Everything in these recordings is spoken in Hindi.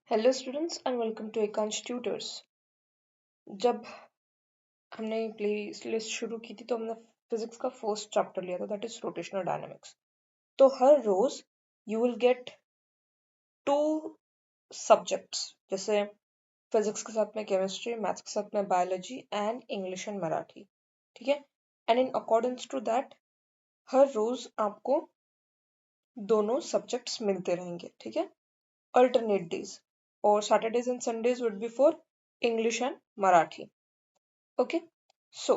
Hello students and welcome to Ekansh tutors. जब हमने प्ले लिस्ट शुरू की थी तो हमने फिजिक्स का फर्स्ट चैप्टर लिया था, दैट इज रोटेशनल डायनामिक्स। तो हर रोज you will get two subjects, जैसे फिजिक्स के साथ में केमिस्ट्री, मैथ्स के साथ में biology and English and Marathi. ठीक है, and in accordance to that हर रोज आपको दोनों सब्जेक्ट्स मिलते रहेंगे। ठीक है, alternate days, or Saturdays and Sundays would be for English and Marathi. Okay, so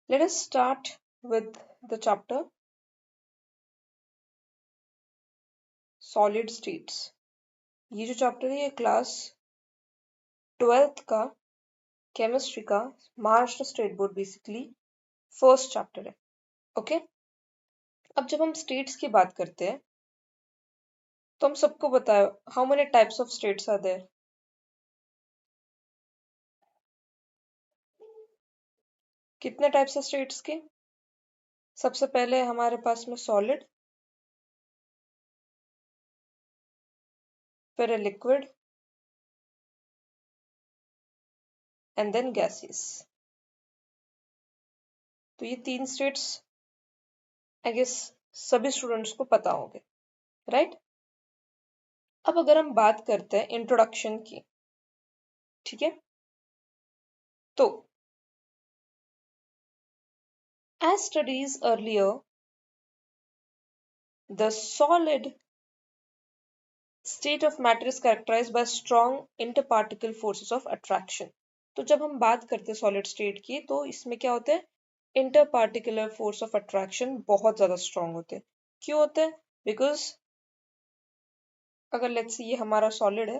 let us start with the chapter Solid States. ये जो चैप्टर है ये क्लास 12th का केमिस्ट्री का Maharashtra state board basically first chapter है। ओके, अब जब हम स्टेट्स की बात करते हैं तो हम सबको बताओ how many types of states are there. कितने टाइप्स है स्टेट्स के? सबसे पहले हमारे पास में सॉलिड, फिर है लिक्विड एंड देन गैसेस। तो ये तीन स्टेट्स आई गेस सभी स्टूडेंट्स को पता होंगे, राइट? अब अगर हम बात करते हैं इंट्रोडक्शन की, ठीक है, तो as studies earlier, the solid state of matter is characterized by strong interparticle forces of attraction. तो जब हम बात करते हैं सॉलिड स्टेट की तो इसमें क्या होते हैं? इंटरपार्टिकुलर फोर्स ऑफ अट्रैक्शन बहुत ज्यादा स्ट्रांग होते हैं। क्यों होते हैं? बिकॉज अगर लेट्स से ये हमारा सॉलिड है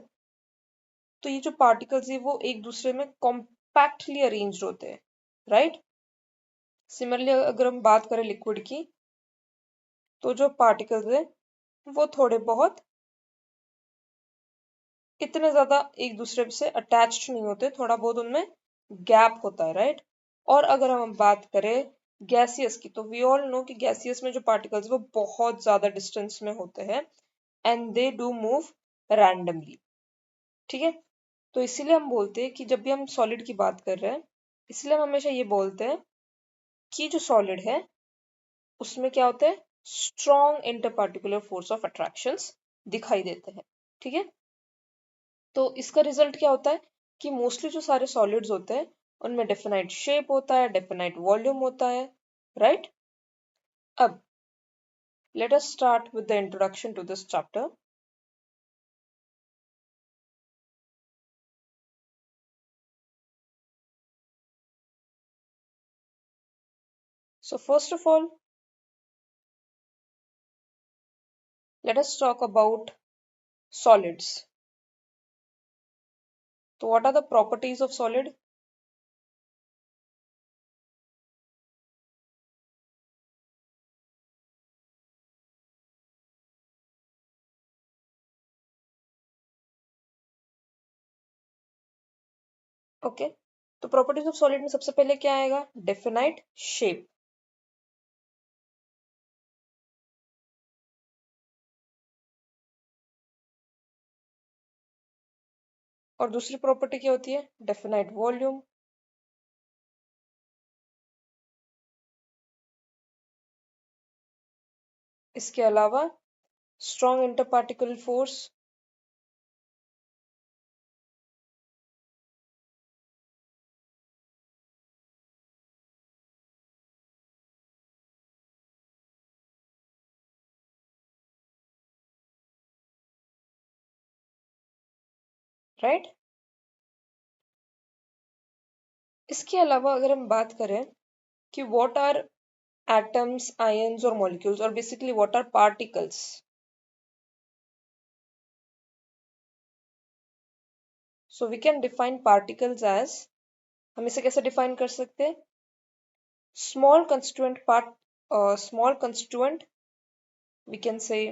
तो ये जो पार्टिकल्स है वो एक दूसरे में कॉम्पैक्टली अरेंज्ड होते हैं, राइट? सिमिलरली अगर हम बात करें लिक्विड की तो जो पार्टिकल्स है वो थोड़े बहुत इतने ज्यादा एक दूसरे से अटैच्ड नहीं होते, थोड़ा बहुत उनमें गैप होता है, राइट? और अगर हम बात करें गैसियस की तो वी ऑल नो कि गैसियस में जो पार्टिकल्स वो बहुत ज्यादा डिस्टेंस में होते हैं and they do move randomly. ठीक है, तो इसीलिए हम बोलते हैं कि जब भी हम सॉलिड की बात कर रहे हैं इसलिए हम हमेशा ये बोलते हैं कि जो सॉलिड है उसमें क्या होता है? स्ट्रॉन्ग इंटरपार्टिकुलर फोर्स ऑफ अट्रैक्शंस दिखाई देते हैं। ठीक है, तो इसका रिजल्ट क्या होता है कि मोस्टली जो सारे सॉलिड्स होते हैं उनमें डेफिनाइट शेप होता है, डेफिनाइट वॉल्यूम होता है, राइट? अब let us start with the introduction to this chapter. So first of all, let us talk about solids. So what are the properties of solid? Okay, तो प्रॉपर्टीज ऑफ सॉलिड में सबसे पहले क्या आएगा? Definite shape. और दूसरी प्रॉपर्टी क्या होती है? Definite volume. इसके अलावा स्ट्रॉन्ग इंटरपार्टिकल फोर्स, राइट? इसके अलावा अगर हम बात करें कि what are atoms, ions or molecules, or basically what are particles? So we can define particles as, हम इसे कैसे define कर सकते हैं? Small constituent part, small constituent we can say,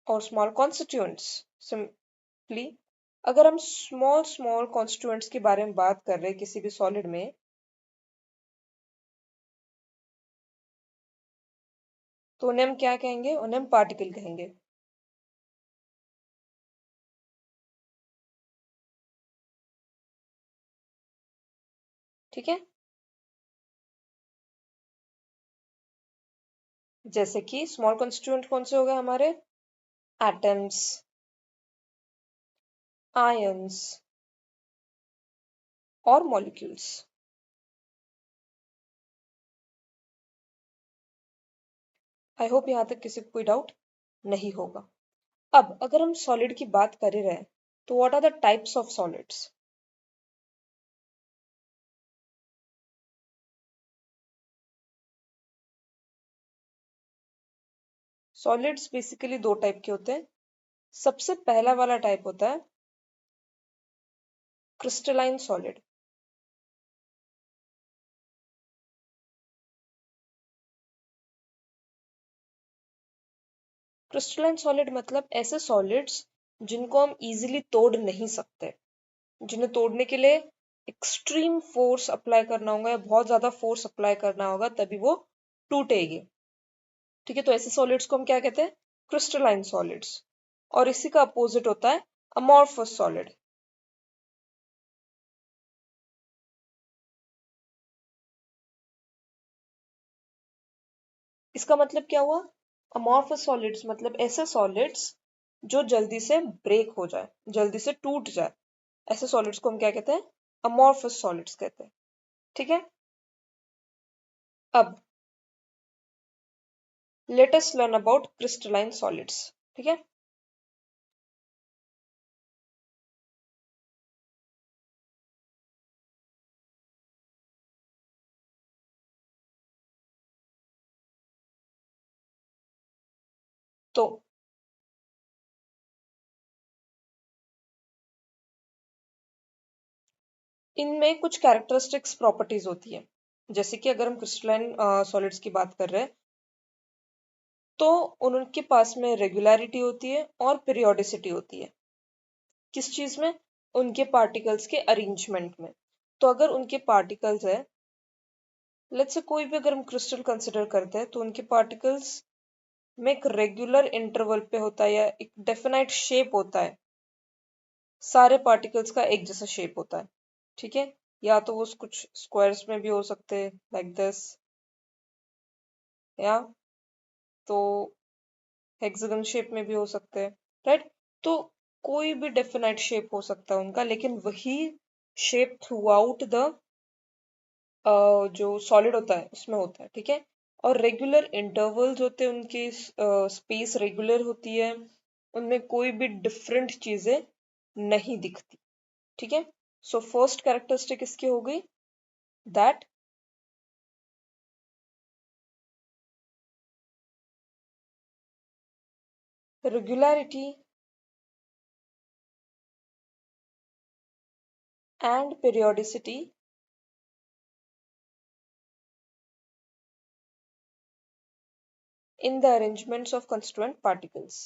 or small constituents simply। अगर हम small constituents के बारे में बात कर रहे हैं किसी भी solid में तो उन्हें हम क्या कहेंगे? उन्हें हम particle कहेंगे। ठीक है, जैसे कि स्मॉल कॉन्स्टिट्यूएंट कौन से हो गए हमारे, एटम्स, आयंस और मॉलिक्यूल्स। आई होप यहाँ तक किसी को कोई डाउट नहीं होगा। अब अगर हम सॉलिड की बात कर ही रहे हैं, तो what are the types of solids? Solids basically दो टाइप के होते हैं। सबसे पहला वाला टाइप होता है क्रिस्टलाइन सॉलिड। क्रिस्टलाइन सॉलिड मतलब ऐसे सॉलिड्स जिनको हम इजीली तोड़ नहीं सकते, जिन्हें तोड़ने के लिए एक्सट्रीम फोर्स अप्लाई करना होगा या बहुत ज्यादा फोर्स अप्लाई करना होगा तभी वो टूटेगी। ठीक है, तो ऐसे सॉलिड्स को हम क्या कहते हैं, क्रिस्टलाइन सॉलिड्स। और इसी का अपोजिट होता है अमॉर्फस सॉलिड। इसका मतलब क्या हुआ, अमॉर्फस सॉलिड्स मतलब ऐसे सॉलिड्स जो जल्दी से ब्रेक हो जाए, जल्दी से टूट जाए, ऐसे सॉलिड्स को हम क्या कहते हैं, अमॉर्फस सॉलिड्स कहते हैं। ठीक है, अब let us learn about crystalline solids. ठीक है, तो इनमें कुछ कैरेक्टरिस्टिक्स प्रॉपर्टीज होती है। जैसे कि अगर हम क्रिस्टलाइन सॉलिड्स की बात कर रहे हैं, तो उनके पास में रेगुलरिटी होती है और पीरियोडिसिटी होती है। किस चीज में, उनके पार्टिकल्स के अरेंजमेंट में। तो अगर उनके पार्टिकल्स है, लेट्स से कोई भी अगर हम क्रिस्टल कंसिडर करते हैं, तो उनके पार्टिकल्स में एक रेगुलर इंटरवल पे होता है या एक डेफिनाइट शेप होता है। सारे पार्टिकल्स का एक जैसा शेप होता है। ठीक है, या तो वो कुछ स्क्वायर्स में भी हो सकते हैं लाइक दिस, या तो हेक्सागन शेप में भी हो सकते हैं, राइट। तो कोई भी डेफिनाइट शेप हो सकता है उनका, लेकिन वही शेप थ्रू आउट द जो सॉलिड होता है उसमें होता है। ठीक है, और रेगुलर इंटरवल्स होते हैं उनके, स्पेस रेगुलर होती है, उनमें कोई भी डिफरेंट चीजें नहीं दिखती। ठीक है, सो फर्स्ट कैरेक्टरिस्टिक इसकी हो गई that regularity and periodicity in the arrangements of constituent particles.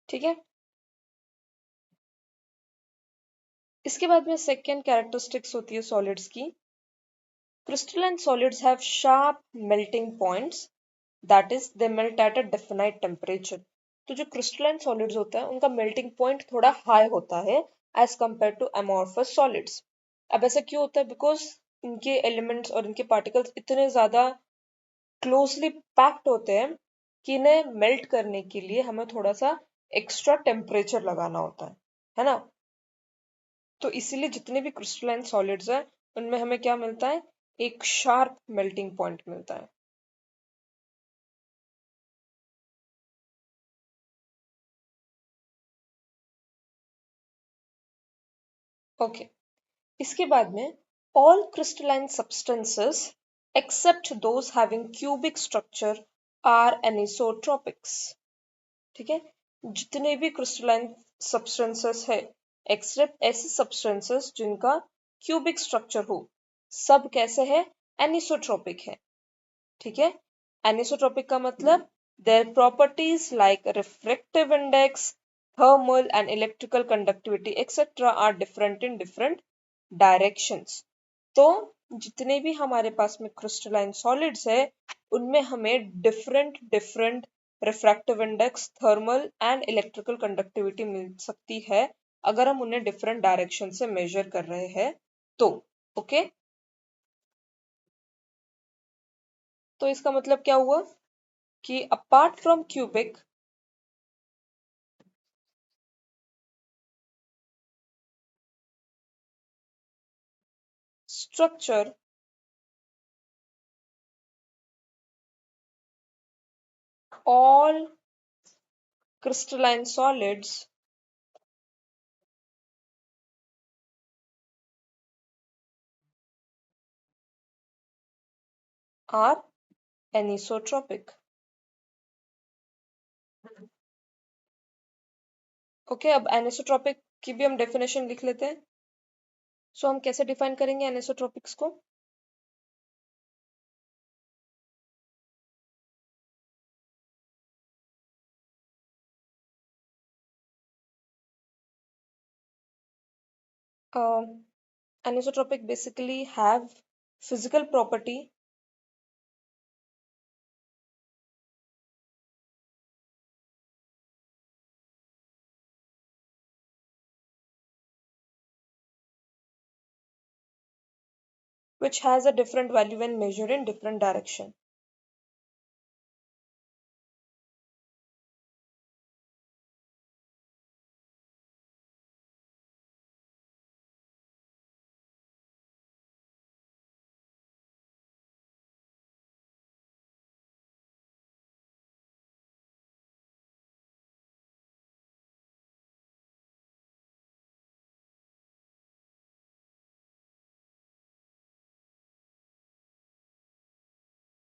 ठीक है, इसके बाद में सेकेंड कैरेक्टरिस्टिक्स होती है सॉलिड्स की। Crystalline solids have sharp melting points, that is they melt at a definite temperature. तो जो क्रिस्टलाइन सॉलिड्स होता है उनका मेल्टिंग पॉइंट थोड़ा हाई होता है as compared to amorphous solids. अब ऐसा क्यों होता है, बिकॉज इनके एलिमेंट्स और इनके पार्टिकल्स इतने ज्यादा क्लोजली पैक्ड होते हैं कि इन्हें मेल्ट करने के लिए हमें थोड़ा सा एक्स्ट्रा टेम्परेचर लगाना होता है ना। तो इसीलिए जितने भी क्रिस्टलाइन सॉलिड्स हैं उनमें हमें क्या मिलता है, एक शार्प मेल्टिंग पॉइंट मिलता है। ओके, इसके बाद में all crystalline substances except those having cubic structure are anisotropics. ठीक है, जितने भी क्रिस्टलाइन सब्सटेंसेस है एक्सेप्ट ऐसे सब्सटेंसेस जिनका क्यूबिक स्ट्रक्चर हो, सब कैसे है, एनिसोट्रॉपिक है। ठीक है, एनिसोट्रॉपिक का मतलब their properties like refractive index, thermal and electrical conductivity etc. are different in different directions. तो जितने भी हमारे पास में क्रिस्टलाइन सॉलिड्स है उनमें हमें different different refractive index, thermal and electrical conductivity मिल सकती है अगर हम उन्हें डिफरेंट डायरेक्शन से मेजर कर रहे हैं तो ओके। तो इसका मतलब क्या हुआ कि apart from cubic structure, all crystalline solids are anisotropic. Okay अब एनिसोट्रॉपिक की भी हम डेफिनेशन लिख लेते हैं। सो हम कैसे डिफाइन करेंगे एनिसोट्रॉपिक्स को? Anisotropic basically have physical property which has a different value when measured in different direction.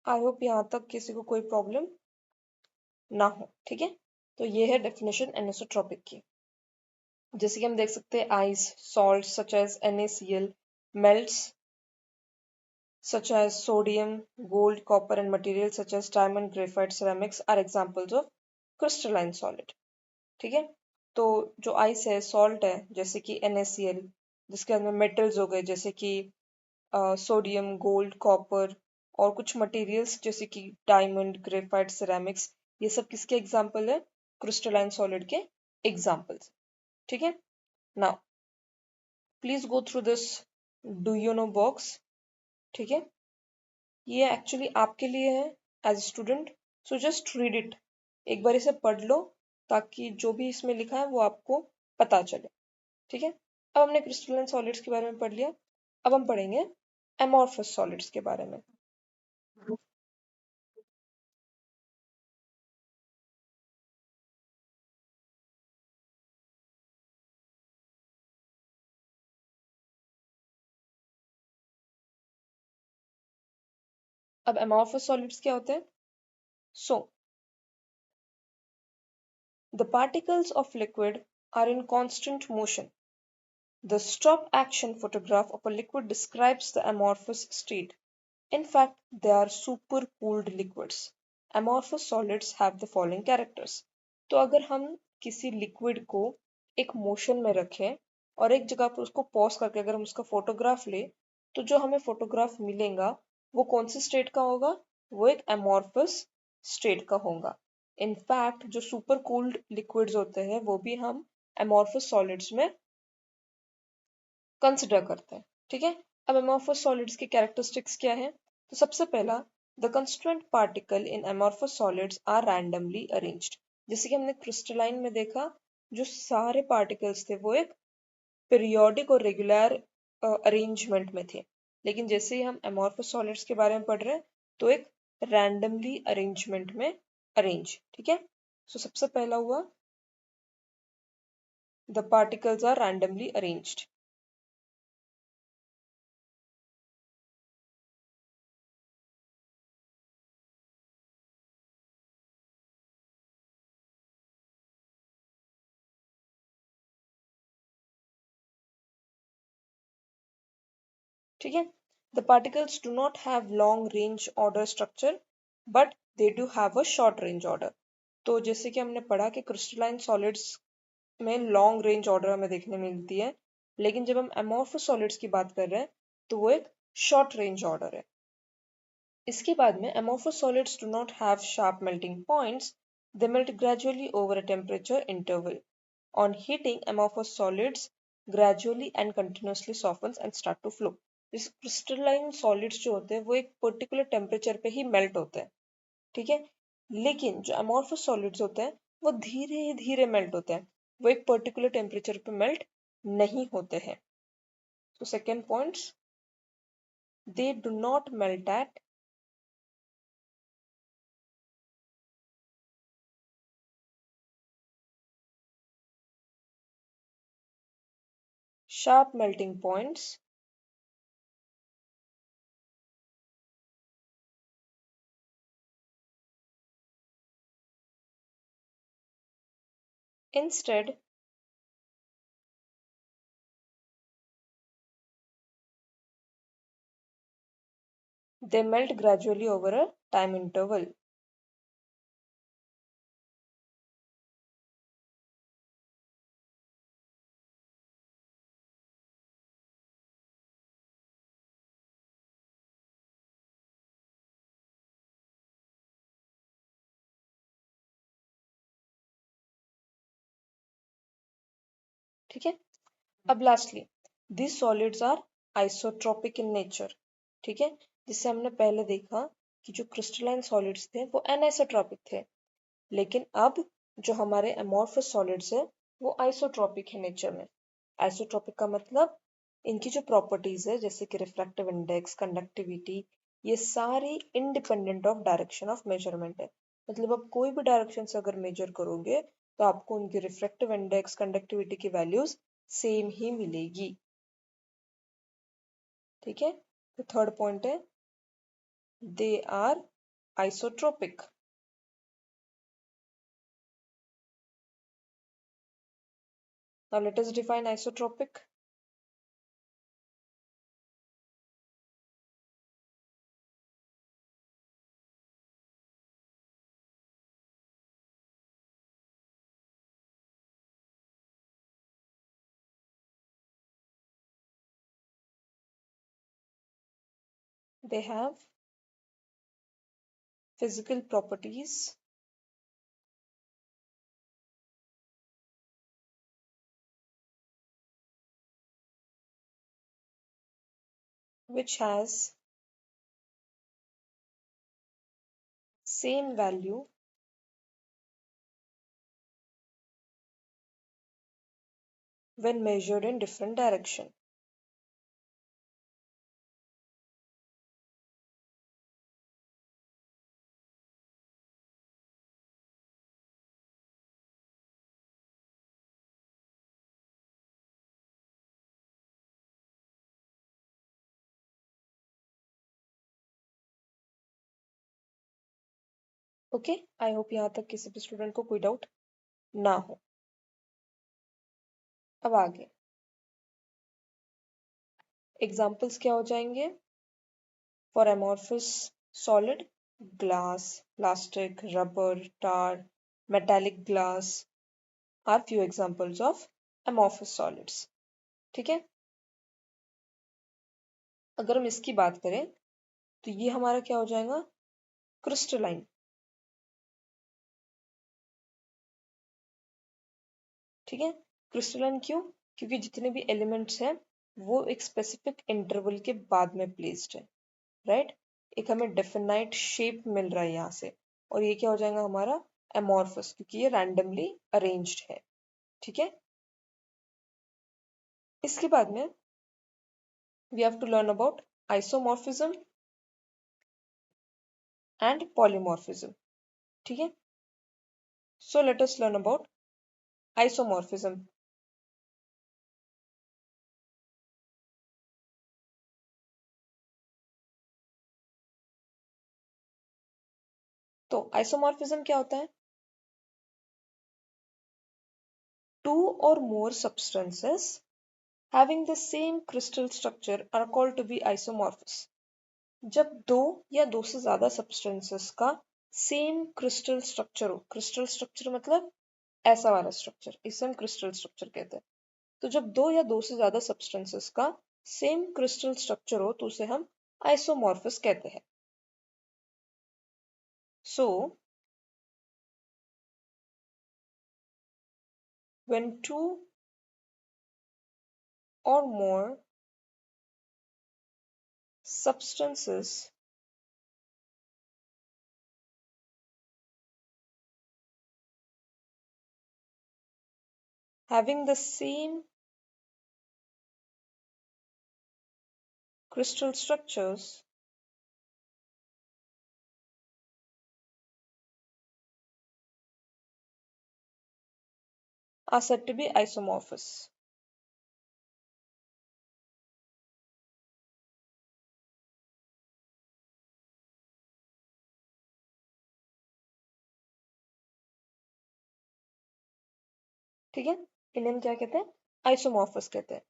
I hope यहाँ तक किसी को कोई प्रॉब्लम ना हो, ठीक है। तो ये है डेफिनेशन एनिसोट्रॉपिक की। जैसे कि हम देख सकते हैं ice, salt such as NaCl, melts such as sodium, gold, copper, and materials such as diamond, graphite, ceramics are examples of crystalline solid. ठीक है। तो जो आइस है, सॉल्ट है जैसे कि NaCl, जिसके अंदर मेटल्स हो गए जैसे कि सोडियम, गोल्ड, कॉपर, और कुछ मटेरियल्स जैसे कि डायमंड, ग्रेफाइट, सिरेमिक्स, ये सब किसके एग्जाम्पल है? क्रिस्टलाइन सॉलिड के एग्जाम्पल्स। ठीक है। Now please go through this do you know box. ठीक है। ये एक्चुअली आपके लिए है as student, so just read it, एक बार इसे पढ़ लो ताकि जो भी इसमें लिखा है वो आपको पता चले। ठीक है। अब हमने क्रिस्टलाइन सॉलिड्स के बारे में पढ़ लिया, अब हम पढ़ेंगे एमॉर्फस सॉलिड्स के बारे में। अब एमॉर्फस सॉलिड्स क्या होते हैं? So the particles of liquid are in constant motion. The stop action photograph of a liquid describes the amorphous state. In fact, they are supercooled liquids. Amorphous solids have the following characters. तो अगर हम किसी लिक्विड को एक मोशन में रखें और एक जगह पर उसको पॉज करके अगर हम उसका फोटोग्राफ ले, तो जो हमें फोटोग्राफ मिलेगा वो कौन सी स्टेट का होगा? वो एक एमॉर्फस स्टेट का होगा। इनफैक्ट जो सुपर कूल्ड लिक्विड्स होते हैं वो भी हम एमॉर्फस सॉलिड्स में कंसिडर करते हैं। ठीक है। अब एमॉर्फस सॉलिड्स के कैरेक्टरिस्टिक्स क्या है? तो सबसे पहला, the constituent particle in amorphous solids are randomly arranged. जैसे कि हमने क्रिस्टलाइन में देखा, जो सारे पार्टिकल्स थे वो एक पीरियोडिक और रेगुलर अरेंजमेंट में थे। लेकिन जैसे ही हम एमॉर्फस सॉलिड्स के बारे में पढ़ रहे हैं तो एक रैंडमली अरेंजमेंट में अरेंज। ठीक है। सो सबसे पहला हुआ the particles are randomly arranged. ठीक है। The particles do not have long range order structure but they do have a short range order. तो जैसे कि हमने पढ़ा कि क्रिस्टलाइन सॉलिड्स में लॉन्ग रेंज ऑर्डर हमें देखने मिलती है, लेकिन जब हम अमोर्फस सॉलिड्स की बात कर रहे हैं तो वो एक शॉर्ट रेंज ऑर्डर है। इसके बाद में amorphous solids do not have sharp melting points. They melt gradually over a temperature interval. On heating, amorphous solids gradually and continuously softens and start to flow. जैसे क्रिस्टलाइन सॉलिड्स जो होते हैं वो एक पर्टिकुलर टेम्परेचर पे ही मेल्ट होते हैं, ठीक है। लेकिन जो अमोर्फस सॉलिड्स होते हैं वो धीरे धीरे मेल्ट होते हैं, वो एक पर्टिकुलर टेम्परेचर पे मेल्ट नहीं होते हैं। तो second points, they do not melt eight sharp melting points. Instead, they melt gradually over a time interval. ठीक है। अब lastly, these solids are isotropic in nature. ठीक है। जिससे हमने पहले देखा कि जो क्रिस्टलाइन सॉलिड्स थे वो एनिसोट्रॉपिक थे, लेकिन अब जो हमारे अमोर्फस सॉलिड्स है वो आइसोट्रॉपिक है नेचर में। आइसोट्रॉपिक का मतलब इनकी जो प्रॉपर्टीज है जैसे कि रिफ्रैक्टिव इंडेक्स, कंडक्टिविटी, ये सारी independent of direction of measurement है। मतलब आप कोई भी डायरेक्शन से अगर मेजर करोगे तो आपको उनकी रिफ्रैक्टिव इंडेक्स, कंडक्टिविटी की वैल्यूज सेम ही मिलेगी। ठीक है। तो थर्ड पॉइंट है, they are isotropic. Now let us define isotropic. They have physical properties which has same value when measured in different direction. Okay, I hope यहाँ तक किसी भी स्टूडेंट को कोई डाउट ना हो। अब आगे एग्जाम्पल्स क्या हो जाएंगे for amorphous solid, glass, plastic, rubber, tar, metallic glass are few examples of amorphous solids. ठीक है। अगर हम इसकी बात करें तो ये हमारा क्या हो जाएगा, क्रिस्टलाइन। ठीक है। क्रिस्टलाइन क्यों? क्योंकि जितने भी एलिमेंट्स हैं वो एक स्पेसिफिक इंटरवल के बाद में प्लेस्ड है, राइट। एक हमें डेफिनाइट शेप मिल रहा है यहाँ से, और ये क्या हो जाएगा हमारा एमोर्फस, क्योंकि ये रैंडमली अरेंज्ड है। ठीक है। इसके बाद में we have to learn about isomorphism and polymorphism. ठीक है। So let us learn about isomorphism. तो आइसोमॉर्फिज्म क्या होता है? टू और मोर substances having the same crystal structure are called to be isomorphous. जब दो या दो से ज्यादा सब्सटेंसेस का सेम क्रिस्टल स्ट्रक्चर हो, क्रिस्टल स्ट्रक्चर मतलब ऐसा वाला स्ट्रक्चर, इसे हम क्रिस्टल स्ट्रक्चर कहते हैं। तो जब दो या दो से ज्यादा सब्सटेंसेस का सेम क्रिस्टल स्ट्रक्चर हो तो उसे हम आइसोमॉर्फस कहते हैं। सो when two or more substances having the same crystal structures are said to be isomorphous. ठीक है, इन्हें हम क्या कहते हैं? आइसोमॉर्फस कहते हैं।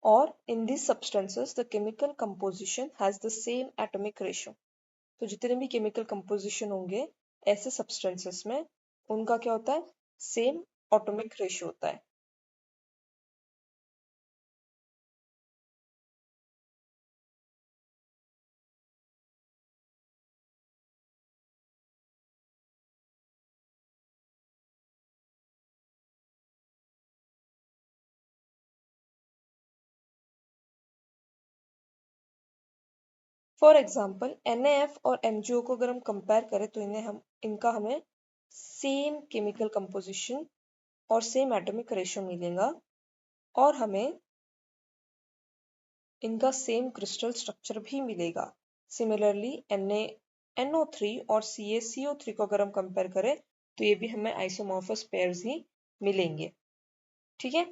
और in this substances the chemical composition has the same atomic ratio. तो जितने भी केमिकल कंपोजिशन होंगे ऐसे सब्सटेंसेस में, उनका क्या होता है? सेम एटॉमिक रेशियो होता है। फॉर एग्जाम्पल NaF और MgO को अगर हम कंपेयर करें तो इनका हमें सेम केमिकल कंपोजिशन और सेम एटॉमिक रेशियो मिलेगा, और हमें इनका सेम क्रिस्टल स्ट्रक्चर भी मिलेगा। सिमिलरली NaNO3 और CaCO3 को अगर हम कंपेयर करें तो ये भी हमें आइसोमॉर्फस पेयर्स ही मिलेंगे। ठीक है,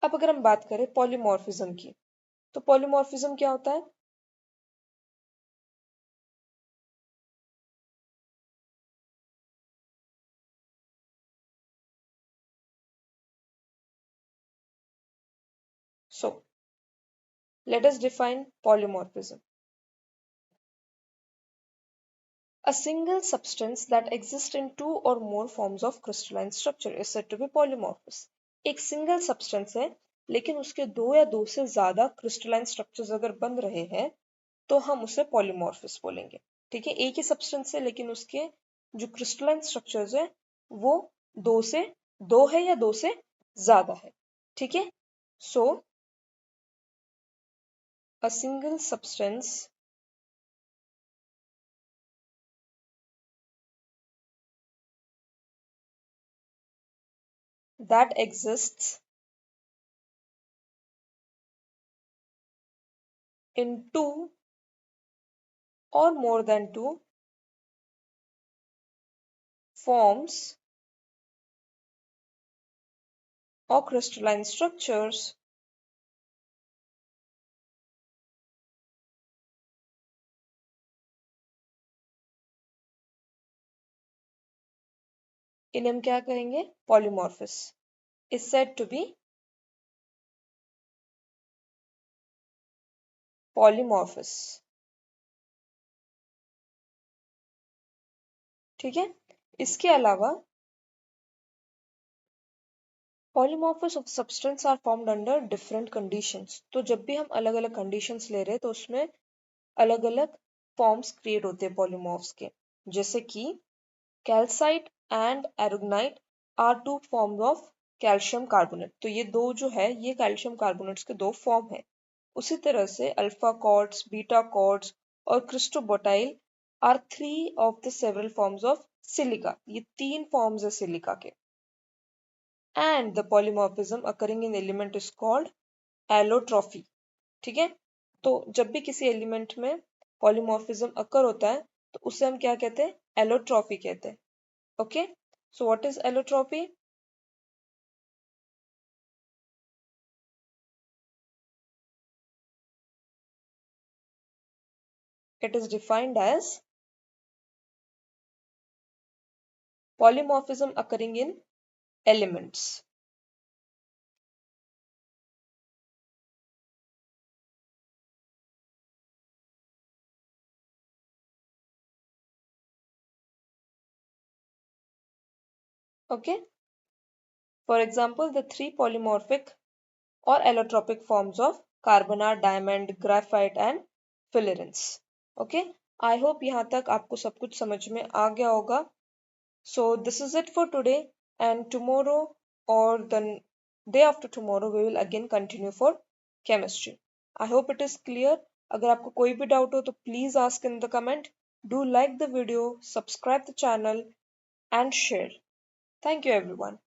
अब अगर हम बात करें पॉलीमॉर्फिज्म की, तो पॉलीमॉर्फिज्म क्या होता है? So let us define polymorphism. A single substance that exists in two or more forms of crystalline structure is said to be polymorphous. एक सिंगल सब्सटेंस है लेकिन उसके दो या दो से ज्यादा क्रिस्टलाइन स्ट्रक्चर्स अगर बन रहे हैं तो हम उसे पॉलीमॉर्फस बोलेंगे। ठीक है, एक ही सब्सटेंस है लेकिन उसके जो क्रिस्टलाइन स्ट्रक्चर्स है वो दो से दो है या दो से ज्यादा है। ठीक है, सो a single substance that exists in two or more than two forms or crystalline structures इन्हें हम क्या कहेंगे? Polymorphous is said to be polymorphous. ठीक है, इसके अलावा polymorphous of substance are formed under different conditions. तो जब भी हम अलग अलग कंडीशंस ले रहे हैं तो उसमें अलग अलग फॉर्म्स क्रिएट होते हैं पॉलीमॉर्फ्स के। जैसे कि calcite and aragonite are two forms of calcium carbonate. तो ये दो जो है ये कैल्शियम कार्बोनेट्स के दो फॉर्म है। उसी तरह से अल्फा कॉर्ड्स, बीटा कॉर्ड्स और cristobalite are three of the several forms of silica. ये तीन फॉर्म्स है सिलिका के। And the polymorphism occurring in element is called allotropy. ठीक है, तो जब भी किसी एलिमेंट में पॉलीमॉर्फिज्म अकर होता है तो उसे हम क्या कहते हैं? एलोट्रॉफी कहते हैं। Okay, so what is एलोट्रॉफी? It is defined as polymorphism occurring in elements. Okay. For example, the three polymorphic or allotropic forms of carbon are, diamond, graphite and fullerenes. Okay, I hope यहाँ तक आपको सब कुछ समझ में आ गया होगा. So this is it for today, and tomorrow और the day after tomorrow we will again continue for chemistry. I hope it is clear. अगर आपको कोई भी डाउट हो तो please ask in the comment. Do like the video, subscribe the channel and share. Thank you everyone.